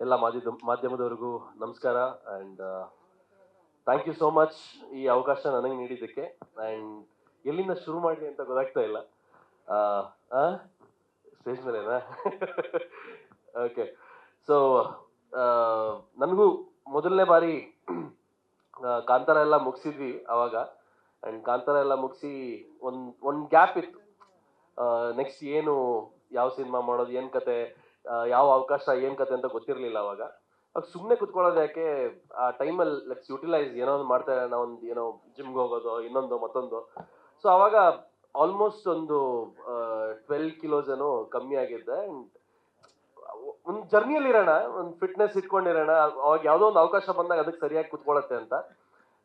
ಎಲ್ಲ ಮಾಧ್ಯಮದವರಿಗೂ ನಮಸ್ಕಾರ and thank you so much ಈ ಅವಕಾಶ ನನಗೆ ನೀಡಿದ್ದಕ್ಕೆ. ಆ್ಯಂಡ್ ಎಲ್ಲಿಂದ ಶುರು ಮಾಡಲಿ ಅಂತ ಗೊತ್ತಾಗ್ತಾ ಇಲ್ಲ. ಸ್ಟೇಜ್ ಮೇಲೆನಾ? ಓಕೆ. ಸೊ ನನಗೂ ಮೊದಲನೇ ಬಾರಿ ಕಾಂತಾರ ಎಲ್ಲ ಮುಗಿಸಿದ್ವಿ ಅವಾಗ. ಆ್ಯಂಡ್ ಕಾಂತಾರ ಎಲ್ಲ ಮುಗಿಸಿ ಒಂದು ಗ್ಯಾಪ್ ಇತ್ತು. ನೆಕ್ಸ್ಟ್ ಏನು, ಯಾವ ಸಿನಿಮಾ ಮಾಡೋದು, ಏನು ಕತೆ, ಯಾವ ಅವಕಾಶ, ಏನು ಕತೆ ಅಂತ ಗೊತ್ತಿರಲಿಲ್ಲ ಅವಾಗ. ಸುಮ್ಮನೆ ಕುತ್ಕೊಳ್ಳೋದು ಯಾಕೆ, ಆ ಟೈಮಲ್ಲಿ ಲೆಟ್ಸ್ ಯುಟಿಲೈಸ್, ಏನೋ ಒಂದು ಮಾಡ್ತಾ ಇರೋಣ, ಒಂದು ಏನೋ ಜಿಮ್ಗೆ ಹೋಗೋದು, ಇನ್ನೊಂದು ಮತ್ತೊಂದು. ಸೊ ಅವಾಗ ಆಲ್ಮೋಸ್ಟ್ ಒಂದು 12 kilos ಏನೋ ಕಮ್ಮಿ ಆಗಿದ್ದೆ. ಒಂದು ಜರ್ನಿಯಲ್ಲಿ ಇರೋಣ, ಒಂದು ಫಿಟ್ನೆಸ್ ಇಟ್ಕೊಂಡಿರೋಣ, ಅವಾಗ ಯಾವುದೋ ಒಂದು ಅವಕಾಶ ಬಂದಾಗ ಅದಕ್ಕೆ ಸರಿಯಾಗಿ ಕುತ್ಕೊಳ್ಳುತ್ತೆ ಅಂತ.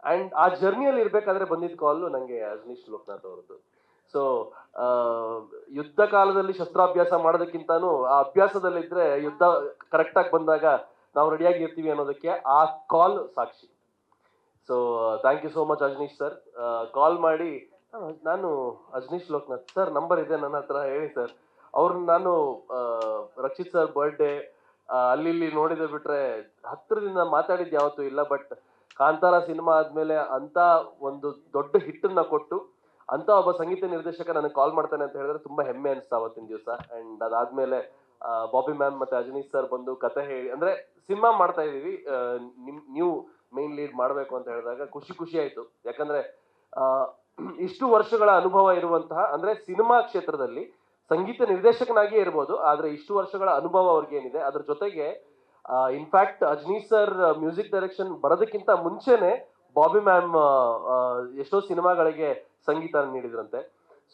ಆ್ಯಂಡ್ ಆ ಜರ್ನಿಯಲ್ಲಿ ಇರಬೇಕಾದ್ರೆ ಬಂದಿದ್ದ ಕಾಲು ನನಗೆ ಅಜನೀಶ್ ಲೋಕನಾಥ್ ಅವರದ್ದು. ಸೊ ಯುದ್ಧ ಕಾಲದಲ್ಲಿ ಶಸ್ತ್ರಾಭ್ಯಾಸ ಮಾಡೋದಕ್ಕಿಂತಾನು ಆ ಅಭ್ಯಾಸದಲ್ಲಿದ್ರೆ ಯುದ್ಧ ಕರೆಕ್ಟಾಗಿ ಬಂದಾಗ ನಾವು ರೆಡಿಯಾಗಿ ಇರ್ತೀವಿ ಅನ್ನೋದಕ್ಕೆ ಆ ಕಾಲ್ ಸಾಕ್ಷಿ. So thank you so much Ajaneesh sir. Call ಮಾಡಿ, ನಾನು ಅಜನೀಶ್ ಲೋಕನಾಥ್ ಸರ್, ನಂಬರ್ ಇದೆ ನನ್ನ ಹತ್ರ, ಹೇಳಿ ಸರ್. ಅವ್ರನ್ನ ನಾನು ರಕ್ಷಿತ್ ಸರ್ ಬರ್ಡೇ ಅಲ್ಲಿ ಇಲ್ಲಿ ನೋಡಿದೆ ಬಿಟ್ರೆ ಹತ್ತಿರದಿಂದ ಮಾತಾಡಿದ್ದು ಯಾವತ್ತೂ ಇಲ್ಲ. ಬಟ್ ಕಾಂತಾರ ಸಿನಿಮಾ ಆದ್ಮೇಲೆ ಅಂತ ಒಂದು ದೊಡ್ಡ ಹಿಟ್ಟನ್ನ ಕೊಟ್ಟು ಅಂತ ಒಬ್ಬ ಸಂಗೀತ ನಿರ್ದೇಶಕ ನನಗೆ ಕಾಲ್ ಮಾಡ್ತಾನೆ ಅಂತ ಹೇಳಿದ್ರೆ ತುಂಬಾ ಹೆಮ್ಮೆ ಅನಿಸ್ತಾ ಅವತ್ತಿನ ದಿವಸ. ಅಂಡ್ ಅದಾದ್ಮೇಲೆ ಬಾಬಿ ಮ್ಯಾಮ್ ಮತ್ತೆ ಅಜನೀಶ್ ಸರ್ ಬಂದು ಕತೆ ಹೇಳಿ, ಅಂದ್ರೆ ಸಿನಿಮಾ ಮಾಡ್ತಾ ಇದೀವಿ, ನೀವು ಮೇನ್ ಲೀಡ್ ಮಾಡಬೇಕು ಅಂತ ಹೇಳಿದಾಗ ಖುಷಿ ಆಯ್ತು. ಯಾಕಂದ್ರೆ ಇಷ್ಟು ವರ್ಷಗಳ ಅನುಭವ ಇರುವಂತಹ, ಅಂದ್ರೆ ಸಿನಿಮಾ ಕ್ಷೇತ್ರದಲ್ಲಿ ಸಂಗೀತ ನಿರ್ದೇಶಕನಾಗಿಯೇ ಇರ್ಬೋದು, ಆದ್ರೆ ಇಷ್ಟು ವರ್ಷಗಳ ಅನುಭವ ಅವ್ರಿಗೇನಿದೆ, ಅದ್ರ ಜೊತೆಗೆ in fact Ajaneesh sir music direction ಬರೋದಕ್ಕಿಂತ ಮುಂಚೆನೆ ಬಾಬಿ ಮ್ಯಾಮ್ ಎಷ್ಟೋ ಸಿನಿಮಾಗಳಿಗೆ ಸಂಗೀತ ನೀಡಿದ್ರಂತೆ.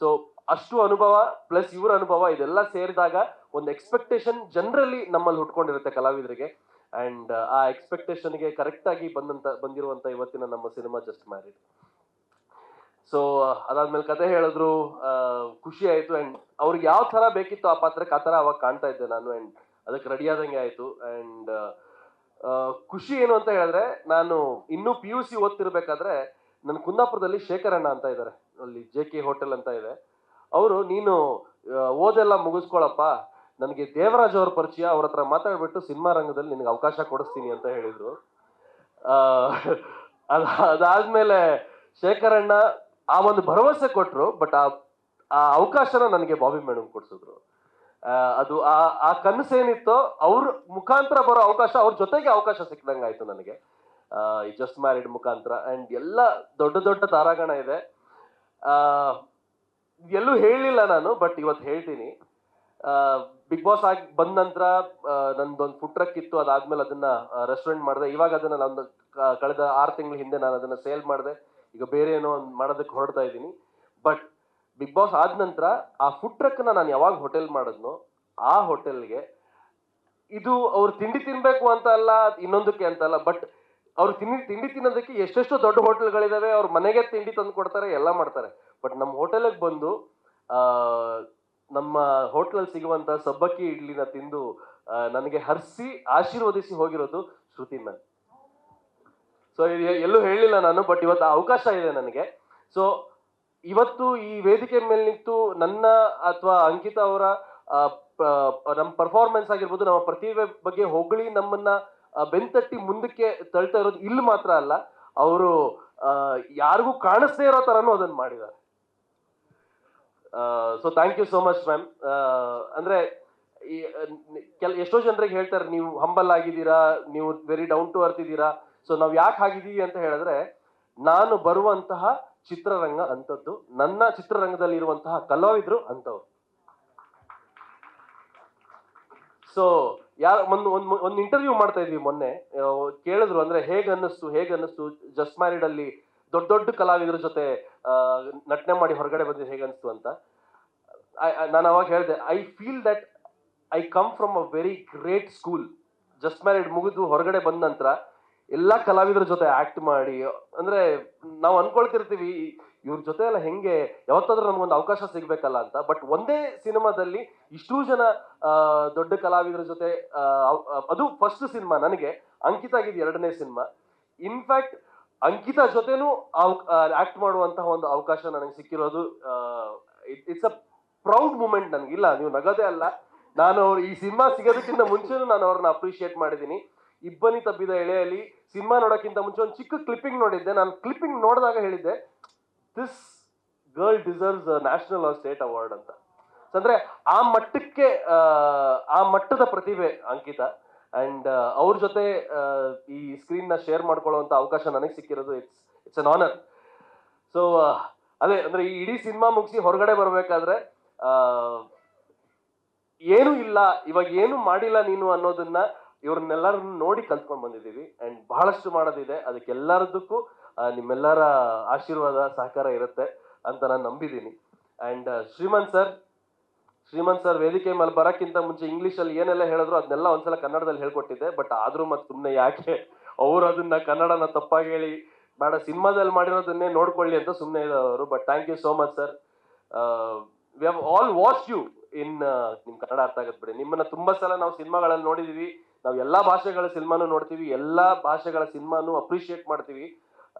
ಸೊ ಅಷ್ಟು ಅನುಭವ ಪ್ಲಸ್ ಇವರ ಅನುಭವ ಇದೆಲ್ಲ ಸೇರಿದಾಗ ಒಂದು ಎಕ್ಸ್ಪೆಕ್ಟೇಷನ್ ಜನರಲ್ಲಿ ನಮ್ಮಲ್ಲಿ ಹುಟ್ಕೊಂಡಿರುತ್ತೆ ಕಲಾವಿದರಿಗೆ. ಅಂಡ್ ಆ ಎಕ್ಸ್ಪೆಕ್ಟೇಷನ್ಗೆ ಕರೆಕ್ಟ್ ಆಗಿ ಬಂದಿರುವಂತ ಇವತ್ತಿನ ನಮ್ಮ ಸಿನಿಮಾ ಜಸ್ಟ್ ಮ್ಯಾರಿಡ್. ಸೊ ಅದಾದ್ಮೇಲೆ ಕತೆ ಹೇಳಿದ್ರು, ಖುಷಿ ಆಯ್ತು. ಅಂಡ್ ಅವ್ರಿಗೆ ಯಾವ ತರ ಬೇಕಿತ್ತು ಆ ಪಾತ್ರಕ್ಕೆ ಆ ತರ ಅವಾಗ ಕಾಣ್ತಾ ಇದ್ದೆ ನಾನು. ಅಂಡ್ ಅದಕ್ಕೆ ರೆಡಿ ಆದಂಗೆ ಆಯ್ತು. ಅಂಡ್ ಖುಷಿ ಏನು ಅಂತ ಹೇಳಿದ್ರೆ, ನಾನು ಇನ್ನೂ PUC ಓದ್ತಿರ್ಬೇಕಾದ್ರೆ ನನ್ನ ಕುಂದಾಪುರದಲ್ಲಿ ಶೇಖರ್ ಅಣ್ಣ ಅಂತ ಇದ್ದಾರೆ, ಅಲ್ಲಿ JK ಹೋಟೆಲ್ ಅಂತ ಇದೆ. ಅವರು, ನೀನು ಓದೆಲ್ಲ ಮುಗಿಸ್ಕೊಳಪ್ಪ, ನನಗೆ ದೇವರಾಜ್ ಅವ್ರ ಪರಿಚಯ, ಅವ್ರ ಹತ್ರ ಮಾತಾಡ್ಬಿಟ್ಟು ಸಿನಿಮಾ ರಂಗದಲ್ಲಿ ನಿನಗೆ ಅವಕಾಶ ಕೊಡಿಸ್ತೀನಿ ಅಂತ ಹೇಳಿದ್ರು. ಅದಾದ್ಮೇಲೆ ಶೇಖರ್ ಅಣ್ಣ ಆ ಒಂದು ಭರವಸೆ ಕೊಟ್ರು. ಬಟ್ ಆ ಅವಕಾಶನ ನನಗೆ ಬಾಬಿ ಮೇಡಮ್ ಕೊಡ್ಸಿದ್ರು. ಅದು ಆ ಕನಸೇನಿತ್ತೋ ಅವ್ರ ಮುಖಾಂತರ ಬರೋ ಅವಕಾಶ, ಅವ್ರ ಜೊತೆಗೆ ಅವಕಾಶ ಸಿಕ್ಕಿದಂಗೆ ಆಯ್ತು ನನಗೆ ಈ ಜಸ್ಟ್ ಮ್ಯಾರಿಡ್ ಮುಖಾಂತರ. ಅಂಡ್ ಎಲ್ಲ ದೊಡ್ಡ ತಾರಾಗಣ ಇದೆ. ಎಲ್ಲೂ ಹೇಳಿಲ್ಲ ನಾನು, ಬಟ್ ಇವತ್ತು ಹೇಳ್ತೀನಿ. ಬಿಗ್ ಬಾಸ್ ಆಗಿ ಬಂದ ನಂತರ ನಂದೊಂದು ಫುಡ್ ಟ್ರಕ್ ಇತ್ತು, ಅದಾದ್ಮೇಲೆ ಅದನ್ನ ರೆಸ್ಟೋರೆಂಟ್ ಮಾಡಿದೆ. ಇವಾಗ ಅದನ್ನ ನಾನು ಕಳೆದ 6 ತಿಂಗಳ ಹಿಂದೆ ನಾನು ಅದನ್ನ ಸೇಲ್ ಮಾಡಿದೆ. ಈಗ ಬೇರೆ ಏನೋ ಒಂದು ಮಾಡೋದಕ್ಕೆ ಹೊರಡ್ತಾ ಇದ್ದೀನಿ. ಬಟ್ ಬಿಗ್ ಬಾಸ್ ಆದ ನಂತರ ಆ ಫುಡ್ ಟ್ರಕ್ನ ನಾನು ಯಾವಾಗ ಹೋಟೆಲ್ ಮಾಡಿದ್ನೋ ಆ ಹೋಟೆಲ್ಗೆ, ಇದು ಅವ್ರು ತಿಂಡಿ ತಿನ್ಬೇಕು ಅಂತ ಅಲ್ಲ, ಇನ್ನೊಂದಕ್ಕೆ ಅಂತ ಅಲ್ಲ, ಬಟ್ ಅವ್ರು ತಿಂಡಿ ತಿನ್ನೋದಕ್ಕೆ ಎಷ್ಟೆಷ್ಟೋ ದೊಡ್ಡ ಹೋಟೆಲ್ಗಳಿದಾವೆ, ಅವ್ರ ಮನೆಗೆ ತಿಂಡಿ ತಂದು ಕೊಡ್ತಾರೆ, ಎಲ್ಲ ಮಾಡ್ತಾರೆ. ಬಟ್ ನಮ್ಮ ಹೋಟೆಲ್ಗೆ ಬಂದು ನಮ್ಮ ಹೋಟ್ಲಲ್ಲಿ ಸಿಗುವಂತ ಸಬ್ಬಕ್ಕಿ ಇಡ್ಲಿನ ತಿಂದು ನನಗೆ ಹರಿಸಿ ಆಶೀರ್ವದಿಸಿ ಹೋಗಿರೋದು ಶ್ರುತಿ ಮ್ಯಾಮ್. ಸೊ ಎಲ್ಲೂ ಹೇಳಿಲ್ಲ ನಾನು, ಬಟ್ ಇವತ್ತು ಅವಕಾಶ ಇದೆ ನನಗೆ. ಸೊ ಇವತ್ತು ಈ ವೇದಿಕೆ ಮೇಲೆ ನಿಂತು ನನ್ನ ಅಥವಾ ಅಂಕಿತಾ ಅವರ ನಮ್ಮ ಪರ್ಫಾರ್ಮೆನ್ಸ್ ಆಗಿರ್ಬೋದು, ನಮ್ಮ ಪ್ರತಿಭೆ ಬಗ್ಗೆ ಹೊಗಳಿ ನಮ್ಮನ್ನ ಬೆಂತಟ್ಟಿ ಮುಂದಕ್ಕೆ ತಳ್ತಾ ಇರೋದು ಇಲ್ಲಿ ಮಾತ್ರ ಅಲ್ಲ, ಅವರು ಯಾರಿಗೂ ಕಾಣಿಸ್ದೇ ಇರೋ ತರನು ಅದನ್ನ ಮಾಡಿದ್ದಾರೆ. So thank you so much ma'am. ಅಂದ್ರೆ ಎಷ್ಟೋ ಜನರಿಗೆ ಹೇಳ್ತಾರೆ, ನೀವು ಹಂಬಲ್ ಆಗಿದ್ದೀರಾ, ನೀವು ವೆರಿ ಡೌನ್ ಟು ಅರ್ತ್ ಇದ್ದೀರಾ. ಸೊ ನಾವ್ ಯಾಕೆ ಆಗಿದ್ದೀವಿ ಅಂತ ಹೇಳಿದ್ರೆ, ನಾನು ಬರುವಂತಹ ಚಿತ್ರರಂಗ ಅಂತದ್ದು, ನನ್ನ ಚಿತ್ರರಂಗದಲ್ಲಿ ಇರುವಂತಹ ಕಲಾವಿದ್ರು ಅಂತವ್ರು. ಸೊ ಒಂದು ಇಂಟರ್ವ್ಯೂ ಮಾಡ್ತಾ ಇದ್ವಿ ಮೊನ್ನೆ, ಕೇಳಿದ್ರು, ಅಂದ್ರೆ ಹೇಗ್ ಅನ್ನಿಸ್ತು ಜಸ್ಟ್ ಮ್ಯಾರಿಡ್ ಅಲ್ಲಿ ದೊಡ್ಡ ಕಲಾವಿದ್ರ ಜೊತೆ ನಟನೆ ಮಾಡಿ ಹೊರಗಡೆ ಬಂದಿದ್ದು ಹೇಗನ್ನಿಸ್ತು ಅಂತ. ನಾನು ಅವಾಗ ಹೇಳಿದೆ, I feel that I come from a very great school. Just married ಮುಗಿದು ಹೊರಗಡೆ ಬಂದ ನಂತರ ಎಲ್ಲಾ ಕಲಾವಿದ್ರ ಜೊತೆ ಆಕ್ಟ್ ಮಾಡಿ, ಅಂದ್ರೆ ನಾವು ಅನ್ಕೊಳ್ತಿರ್ತೀವಿ ಇವ್ರ ಜೊತೆ ಎಲ್ಲ ಹೆಂಗೆ, ಯಾವತ್ತಾದ್ರೂ ನಮ್ಗೊಂದು ಅವಕಾಶ ಸಿಗ್ಬೇಕಲ್ಲ ಅಂತ. ಬಟ್ ಒಂದೇ ಸಿನಿಮಾದಲ್ಲಿ ಇಷ್ಟೂ ಜನ ದೊಡ್ಡ ಕಲಾವಿದ್ರ ಜೊತೆ, ಅದು ಫಸ್ಟ್ ಸಿನಿಮಾ ನನಗೆ. ಅಂಕಿತಾ ಆಗಿದ್ದು 2ನೇ ಸಿನಿಮಾ. ಇನ್ಫ್ಯಾಕ್ಟ್ ಅಂಕಿತಾ ಜೊತೆನೂ ಆಕ್ಟ್ ಮಾಡುವಂತಹ ಒಂದು ಅವಕಾಶ ನನಗೆ ಸಿಕ್ಕಿರೋದು, ಇಟ್ಸ್ ಅ ಪ್ರೌಡ್ ಮೂಮೆಂಟ್ ನನಗಿಲ್ಲ, ನೀವು ನಗದೇ ಅಲ್ಲ. ನಾನು ಅವ್ರು ಈ ಸಿನಿಮಾ ಸಿಗೋದಕ್ಕಿಂತ ಮುಂಚೆನೂ ನಾನು ಅವ್ರನ್ನ ಅಪ್ರಿಷಿಯೇಟ್ ಮಾಡಿದ್ದೀನಿ. ಇಬ್ಬನಿ ತಬ್ಬಿದ ಎಳೆಯಲ್ಲಿ ಸಿನಿಮಾ ನೋಡೋಕ್ಕಿಂತ ಮುಂಚೆ ಒಂದು ಚಿಕ್ಕ ಕ್ಲಿಪ್ಪಿಂಗ್ ನೋಡಿದ್ದೆ. ನಾನು ಕ್ಲಿಪ್ಪಿಂಗ್ ನೋಡಿದಾಗ ಹೇಳಿದ್ದೆ, this girl deserves national or state award ಅಂತ. ಅಂದ್ರೆ ಆ ಮಟ್ಟಕ್ಕೆ ಆ ಮಟ್ಟದ ಪ್ರತಿಭೆ ಅಂಕಿತಾ. ಅಂಡ್ ಅವ್ರ ಜೊತೆ ಈ ಸ್ಕ್ರೀನ್ ನ ಶೇರ್ ಮಾಡ್ಕೊಳ್ಳುವಂತ ಅವಕಾಶ ನನಗೆ ಸಿಕ್ಕಿರೋದು ಇಟ್ಸ್ ಅನ್ ಆನರ್. ಸೊ ಅದೇ ಅಂದ್ರೆ ಈ ಇಡೀ ಸಿನಿಮಾ ಮುಗಿಸಿ ಹೊರಗಡೆ ಬರ್ಬೇಕಾದ್ರೆ ಏನು ಇಲ್ಲ, ಇವಾಗ ಏನು ಮಾಡಿಲ್ಲ ನೀನು ಅನ್ನೋದನ್ನ ಇವ್ರನ್ನೆಲ್ಲರನ್ನು ನೋಡಿ ಕಲ್ತ್ಕೊಂಡ್ ಬಂದಿದ್ದೀವಿ. ಅಂಡ್ ಬಹಳಷ್ಟು ಮಾಡೋದಿದೆ. ಅದಕ್ಕೆಲ್ಲರದಕ್ಕೂ ನಿಮ್ಮೆಲ್ಲರ ಆಶೀರ್ವಾದ ಸಹಕಾರ ಇರುತ್ತೆ ಅಂತ ನಾನು ನಂಬಿದ್ದೀನಿ. ಅಂಡ್ ಶ್ರೀಮಂತ್ ಸರ್ ವೇದಿಕೆ ಮೇಲೆ ಬರೋಕ್ಕಿಂತ ಮುಂಚೆ ಇಂಗ್ಲಿಷ್ ಅಲ್ಲಿ ಏನೆಲ್ಲ ಹೇಳಿದ್ರು ಅದನ್ನೆಲ್ಲ ಒಂದ್ಸಲ ಕನ್ನಡದಲ್ಲಿ ಹೇಳ್ಕೊಟ್ಟಿದ್ದೆ. ಬಟ್ ಆದ್ರೂ ಮತ್ತೆ ಸುಮ್ಮನೆ ಯಾಕೆ ಅವ್ರು ಅದನ್ನ ಕನ್ನಡನ ತಪ್ಪಾಗಿ ಹೇಳಿ ಬೇಡ ಸಿನಿಮಾದಲ್ಲಿ ಮಾಡಿರೋದನ್ನೇ ನೋಡ್ಕೊಳ್ಳಿ ಅಂತ ಸುಮ್ಮನೆ ಇರೋರು. But thank you so much sir. We have all watch you in ನಿಮ್ ಕನ್ನಡ ಅರ್ಥ ಆಗತ್ ಬಿಡಿ. ನಿಮ್ಮನ್ನ ತುಂಬಾ ಸಲ ನಾವು ಸಿನಿಮಾಗಳಲ್ಲಿ ನೋಡಿದೀವಿ. ನಾವು ಎಲ್ಲಾ ಭಾಷೆಗಳ ಸಿನಿಮಾನು ನೋಡ್ತೀವಿ, ಎಲ್ಲಾ ಭಾಷೆಗಳ ಸಿನಿಮಾನು ಅಪ್ರಿಶಿಯೇಟ್ ಮಾಡ್ತೀವಿ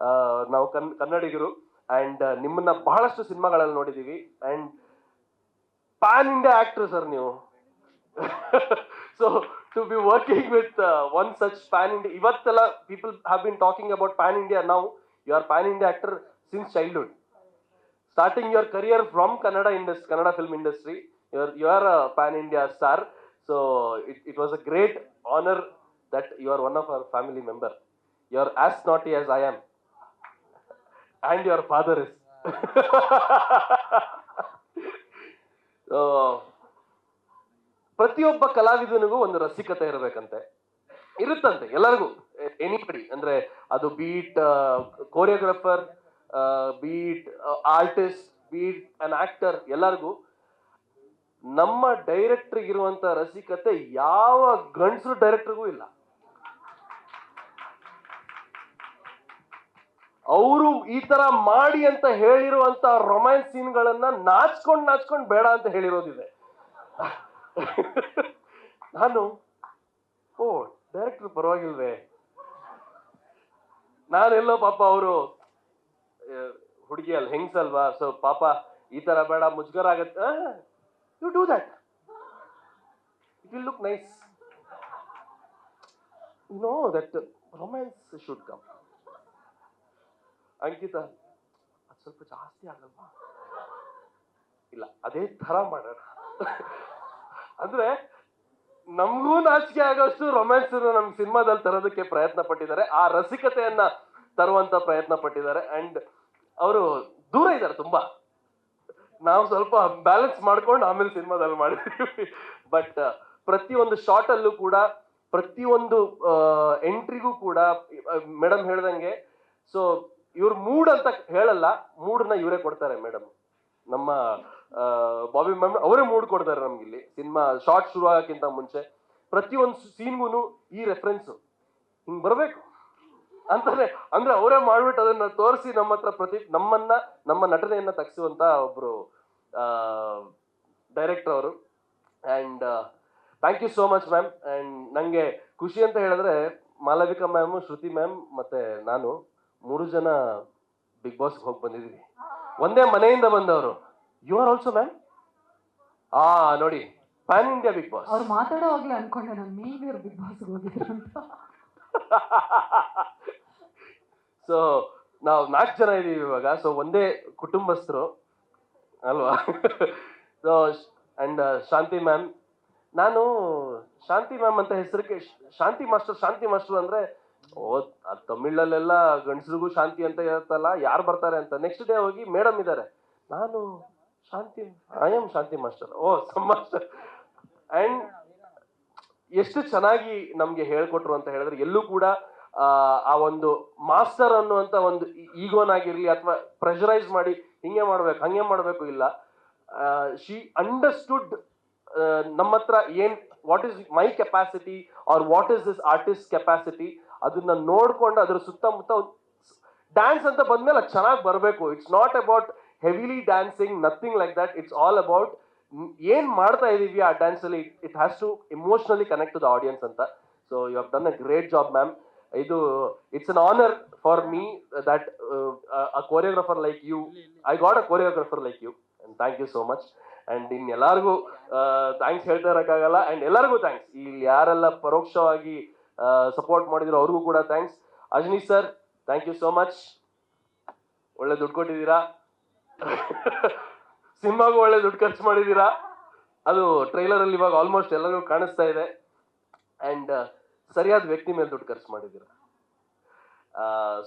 ನಾವು ಕನ್ನಡಿಗರು. ಅಂಡ್ ನಿಮ್ಮನ್ನ ಬಹಳಷ್ಟು ಸಿನಿಮಾಗಳಲ್ಲಿ ನೋಡಿದೀವಿ. And pan India actor sir ನೀವು. So to be working with one such pan India, ಇವತ್ತೆಲ್ಲ people have been talking about pan India. Now you are pan India actor since childhood, starting your career from Kannada film industry. You are a pan India star. So it was a great honor that you are one of our family member. You are as naughty as I am, and your father is. So ಪ್ರತಿಯೊಬ್ಬ ಕಲಾವಿದನಿಗೂ ಒಂದು ರಸಿಕತೆ ಇರಬೇಕಂತೆ, ಇರುತ್ತಂತೆ ಎಲ್ಲರಿಗೂ. Anybody ಅಂದ್ರೆ ಅದು be it choreographer, be it artist, be it an actor, ಎಲ್ಲರಿಗೂ ನಮ್ಮ director ಇರುವಂತ ರಸಿಕತೆ ಯಾವ ಗಂಡಸರು ಡೈರೆಕ್ಟರ್ಗೂ ಇಲ್ಲ. ಅವರು ಈ ತರ ಮಾಡಿ ಅಂತ ಹೇಳಿರುವಂತ ರೊಮ್ಯಾನ್ಸ್ ಸೀನ್ಗಳನ್ನ ನಾಚ್ಕೊಂಡ್ ಬೇಡ ಅಂತ ಹೇಳಿರೋದಿದೆ. ನಾನು ಓ ಡೈರೆಕ್ಟರ್ ಪರವಾಗಿಲ್ವೇ, ನಾನೆಲ್ಲೋ ಪಾಪ ಅವರು ಹುಡುಗಿ ಅಲ್ಲ ಹೆಂಗ್ಸಲ್ವಾ, ಸೊ ಪಾಪ ಈ ತರ ಬೇಡ ಮುಜುಗರ ಆಗತ್ತೆ. You do that, it will look nice, you know that romance should come. Ankita ಅದು ಸ್ವಲ್ಪ ಜಾಸ್ತಿ ಆಗಲ್ವಾ? ಇಲ್ಲ ಅದೇ ತರ ಮಾಡೋಣ. ಅಂದ್ರೆ ನಮಗೂ ನಾಚಿಕೆ ಆಗೋಷ್ಟು ರೊಮ್ಯಾನ್ಸ್ ನಮ್ ಸಿನಿಮಾದಲ್ಲಿ ತರೋದಕ್ಕೆ ಪ್ರಯತ್ನ ಪಟ್ಟಿದ್ದಾರೆ, ಆ ರಸಿಕತೆಯನ್ನ ತರುವಂತ ಪ್ರಯತ್ನ ಪಟ್ಟಿದ್ದಾರೆ. ಅಂಡ್ ಅವರು ದೂರ ಇದ್ದಾರೆ ತುಂಬಾ, ನಾವು ಸ್ವಲ್ಪ ಬ್ಯಾಲೆನ್ಸ್ ಮಾಡ್ಕೊಂಡು ಆಮೇಲೆ ಸಿನಿಮಾದಲ್ಲಿ ಮಾಡಿದೀವಿ. ಬಟ್ ಪ್ರತಿಯೊಂದು ಶಾರ್ಟ್ ಅಲ್ಲೂ ಕೂಡ, ಪ್ರತಿಯೊಂದು ಎಂಟ್ರಿಗೂ ಕೂಡ ಮೇಡಮ್ ಹೇಳ್ದಂಗೆ, ಸೊ ಇವ್ರ ಮೂಡ್ ಅಂತ ಹೇಳಲ್ಲ, ಮೂಡ್ನ ಇವರೇ ಕೊಡ್ತಾರೆ ಮೇಡಮ್. ನಮ್ಮ ಬಾಬಿ ಮ್ಯಾಮ್ ಅವರೇ ಮೂಡ್ ಕೊಡ್ತಾರೆ ನಮ್ಗೆ ಇಲ್ಲಿ ಸಿನಿಮಾ ಶಾರ್ಟ್ ಶುರು ಆಗಕ್ಕಿಂತ ಮುಂಚೆ. ಪ್ರತಿಯೊಂದು ಸೀನ್ಗೂ ಈ ರೆಫರೆನ್ಸ್ ಹಿಂಗ್ ಬರ್ಬೇಕು ಅಂತಾನೆ, ಅಂದ್ರೆ ಅವರೇ ಮಾಡ್ಬಿಟ್ಟು ಅದನ್ನ ತೋರಿಸಿ ನಮ್ಮ ಹತ್ರ ನಮ್ಮ ನಟನೆಯನ್ನ ತಗ್ಸುವಂತ ಒಬ್ರು ಡೈರೆಕ್ಟರ್ ಅವರು. And thank you so much ma'am. And ನಂಗೆ ಖುಷಿ ಅಂತ ಹೇಳಿದ್ರೆ ಮಾಲವಿಕಾ ಮ್ಯಾಮ್, ಶ್ರುತಿ ಮ್ಯಾಮ್ ಮತ್ತೆ ನಾನು 3 ಜನ ಬಿಗ್ ಬಾಸ್ ಹೋಗಿ ಬಂದಿದೀವಿ, ಒಂದೇ ಮನೆಯಿಂದ ಬಂದವರು. You are also ma'am. ನೋಡಿ ಪ್ಯಾನ್ ಇಂಡಿಯಾ ಬಿಗ್ ಬಾಸ್. ಅವ್ರು ಮಾತಾಡೋವಾಗ್ಲೇ ಅನ್ಕೊಂಡೆ ನಾನು ಮೇಬಿ ಅವ್ರು ಬಿಗ್ ಬಾಸ್ ಹೋಗಿದ್ರು ಅಂತ. ಸೊ ನಾವು 4 ಜನ ಇದೀವಿ ಇವಾಗ, ಸೊ ಒಂದೇ ಕುಟುಂಬಸ್ಥರು ಅಲ್ವಾ. ಸೊ ಅಂಡ್ ಶಾಂತಿ ಮ್ಯಾಮ್, ನಾನು ಶಾಂತಿ ಮ್ಯಾಮ್ ಅಂತ ಹೆಸರಿಗೆ ಶಾಂತಿ ಮಾಸ್ಟರ್ ಅಂದ್ರೆ ತಮಿಳಲ್ಲೆಲ್ಲ ಗಂಡಸ್ರಿಗೂ ಶಾಂತಿ ಅಂತ ಇರುತ್ತಲ್ಲ, ಯಾರು ಬರ್ತಾರೆ ಅಂತ. ನೆಕ್ಸ್ಟ್ ಡೇ ಹೋಗಿ ಮೇಡಮ್ ಇದ್ದಾರೆ, ನಾನು I am Shanti master, awesome master. And ಎಷ್ಟು ಚೆನ್ನಾಗಿ ನಮ್ಗೆ ಹೇಳ್ಕೊಟ್ರು ಅಂತ ಹೇಳಿದ್ರೆ, ಎಲ್ಲೂ ಕೂಡ ಆ ಒಂದು ಮಾಸ್ಟರ್ ಅನ್ನುವಂತ ಒಂದು ಈಗೋನಾಗಿರ್ಲಿ ಅಥವಾ ಪ್ರೆಷರೈಸ್ ಮಾಡಿ ಹಂಗೆ ಮಾಡ್ಬೇಕು ಇಲ್ಲ. ಶಿ ಅಂಡರ್ಸ್ಟುಡ್ ನಮ್ಮ ಹತ್ರ what is my capacity or what is this artist capacity, ಅದನ್ನ ನೋಡ್ಕೊಂಡು ಅದ್ರ ಸುತ್ತಮುತ್ತ ಡ್ಯಾನ್ಸ್ ಅಂತ ಬಂದ್ಮೇಲೆ ಅದು ಚೆನ್ನಾಗಿ ಬರಬೇಕು. It's not about heavily dancing, nothing like that. It's all about ಏನ್ ಮಾಡ್ತಾ ಇದೀವಿ ಆ ಡ್ಯಾನ್ಸ್ ಅಲ್ಲಿ, it has to emotionally connect to the audience ಅಂತ. So you have done a great job ma'am. It's an honour for me that a choreographer like you, I got a choreographer like you, and thank you so much. And in ಎಲ್ಲರಿಗೂ thanks ಹೇಳ್ತಾ ಇರೋಕ್ಕಾಗಲ್ಲ. And ಎಲ್ಲರಿಗೂ thanks, ಇಲ್ಲಿ ಯಾರೆಲ್ಲ ಪರೋಕ್ಷವಾಗಿ support ಮಾಡಿದ್ರು ಅವ್ರಿಗೂ ಕೂಡ thanks. Ajaneesh sir, thank you so much. ಒಳ್ಳೆ ದುಡ್ಡು ಕೊಟ್ಟಿದ್ದೀರಾ, ಸಿನಿಮಾಗೂ ಒಳ್ಳೆ ದುಡ್ಡು ಖರ್ಚು ಮಾಡಿದ್ದೀರಾ. ಅದು ಟ್ರೈಲರ್ ಅಲ್ಲಿ ಇವಾಗ ಆಲ್ಮೋಸ್ಟ್ ಎಲ್ಲರಿಗೂ ಕಾಣಿಸ್ತಾ ಇದೆ. ಅಂಡ್ ಸರಿಯಾದ ವ್ಯಕ್ತಿ ಮೇಲೆ ದುಡ್ಡು ಖರ್ಚು ಮಾಡಿದ್ದೀರಾ.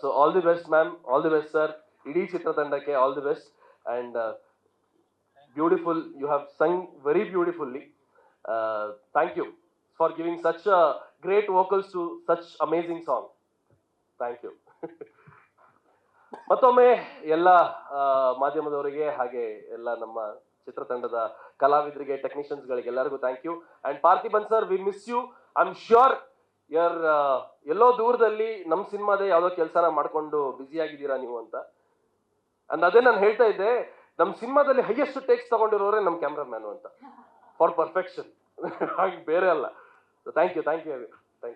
So all the best ma'am, all the best sir, ಇಡೀ ಚಿತ್ರತಂಡಕ್ಕೆ all the best. And beautiful, you have sung very beautifully. Thank you for giving such great vocals to such amazing song. Thank you. ಮತ್ತೊಮ್ಮೆ ಎಲ್ಲ ಮಾಧ್ಯಮದವರಿಗೆ ಹಾಗೆ ಎಲ್ಲ ನಮ್ಮ ಚಿತ್ರತಂಡದ ಕಲಾವಿದರಿಗೆ, ಟೆಕ್ನಿಷಿಯನ್ಸ್ಗಳಿಗೆ ಎಲ್ಲರಿಗೂ thank you. And Parthiban sir, we miss you. I am sure you're ಎಲ್ಲೋ ದೂರದಲ್ಲಿ ನಮ್ಮ ಸಿನಿಮಾದೇ ಯಾವುದೋ ಕೆಲಸನ ಮಾಡ್ಕೊಂಡು ಬ್ಯುಸಿ ಆಗಿದ್ದೀರಾ ನೀವು ಅಂತ. ಅಂಡ್ ಅದೇ ನಾನು ಹೇಳ್ತಾ ಇದ್ದೆ, ನಮ್ಮ ಸಿನಿಮಾದಲ್ಲಿ ಹೈಯೆಸ್ಟ್ ಟೇಕ್ಸ್ ತಗೊಂಡಿರೋರೆ ನಮ್ಮ ಕ್ಯಾಮ್ರಾಮ್ಯಾನು ಅಂತ, ಫಾರ್ ಪರ್ಫೆಕ್ಷನ್. ಹಾಗೆ ಬೇರೆ ಅಲ್ಲ. Thank you.